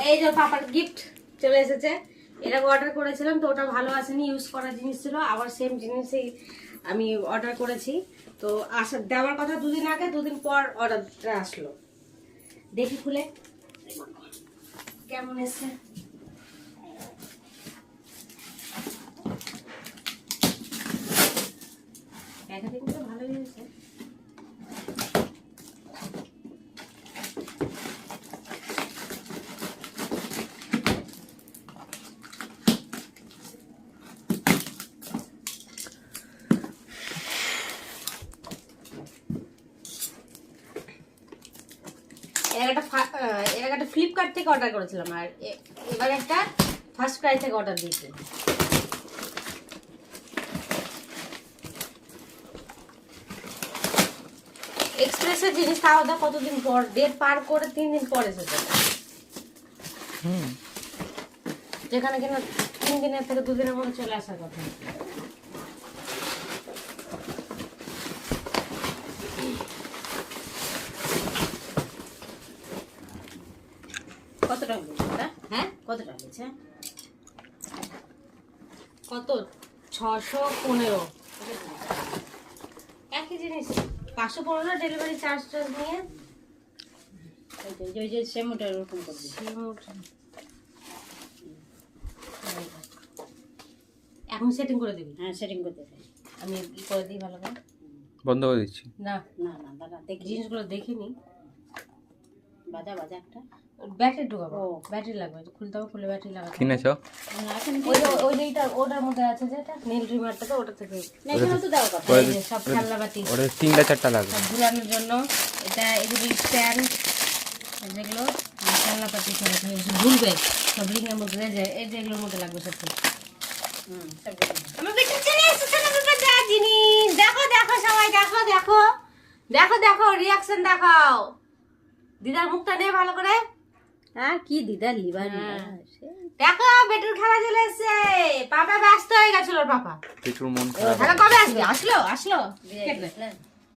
এই যে পাপার গিফট চলে এসেছে। এটা অর্ডার করেছিলাম তো ওটা ভালো আসেনি, ইউজ করা জিনিস ছিল, আবার সেম জিনিসই আমি অর্ডার করেছি। তো আসা দেওয়ার কথা 2 দিন আগে, 2 দিন পর অর্ডারটা আসলো। দেখি খুলে কেমন এসছে। প্যাকেজিং তো ভালোই হয়েছে। এর একটা ফ্লিপকার্ট থেকে অর্ডার করেছিলাম, আর এবার একটা ফার্স্ট ক্রাই থেকে অর্ডার দিয়েছি। এক্সপ্রেসের জিনিস তাও দা কতদিন পর, ডেট পার করে 3 দিন পর এসেছে। যেখানে কিনা 3 দিনের থেকে 2 দিনের মধ্যে চলে আসার কথা। কত টাকা দিচ্ছে? হ্যাঁ কত টাকা দিচ্ছে? কত 615। একই জিনিস 515 ডেলিভারি চার্জ নিয়ে। ওই যে সেমটা এরকম করবি। এখন সেটিং করে দিবি? হ্যাঁ সেটিং করতে চাই। আমি ই করে দিই ভালো করে। বন্ধ করে দিচ্ছি। না না না দাদা দেখি জিনিসগুলো দেখিনি। বাজা বাজা একটা ব্যাটারি ঢোকাবো, ব্যাটারি লাগবে, খুলতে হবে, খুলে ব্যাটারি লাগাতে হবে। কিনেছ? ওই যেটা ওটার মধ্যে আছে যেটা নীল রিমারটা, তো ওটা থেকে নেশানো তো দেওয়া কথা। এই যে সব খেলনাবাতি ওটা 3টা 4টা লাগবে সব ঘুরানোর জন্য। এটা এগুলি স্ট্যান্ড, যেগুলো খেলনাপাতি সব ঘুরবে, সব রিংয়ের মধ্যে যায়, এই যে এগুলোর মধ্যে লাগবে সব কিছু। সব আমার বেটি চলে এসেছে না বাবা, যা জিনিস দেখো দেখো সবাই, দেখো দেখো দেখো দেখো রিয়াকশন দেখাও। দিদার মুখটা নিয়ে ভালো করে। আর কি দিদা লিভার দেখো বেটির খেলা চলে এসেছে। পাপা ব্যস্ত হয়ে গেছিল, পাপা প্রচুর মন খারাপ। তাহলে কবে আসবে? আসলো আসলো।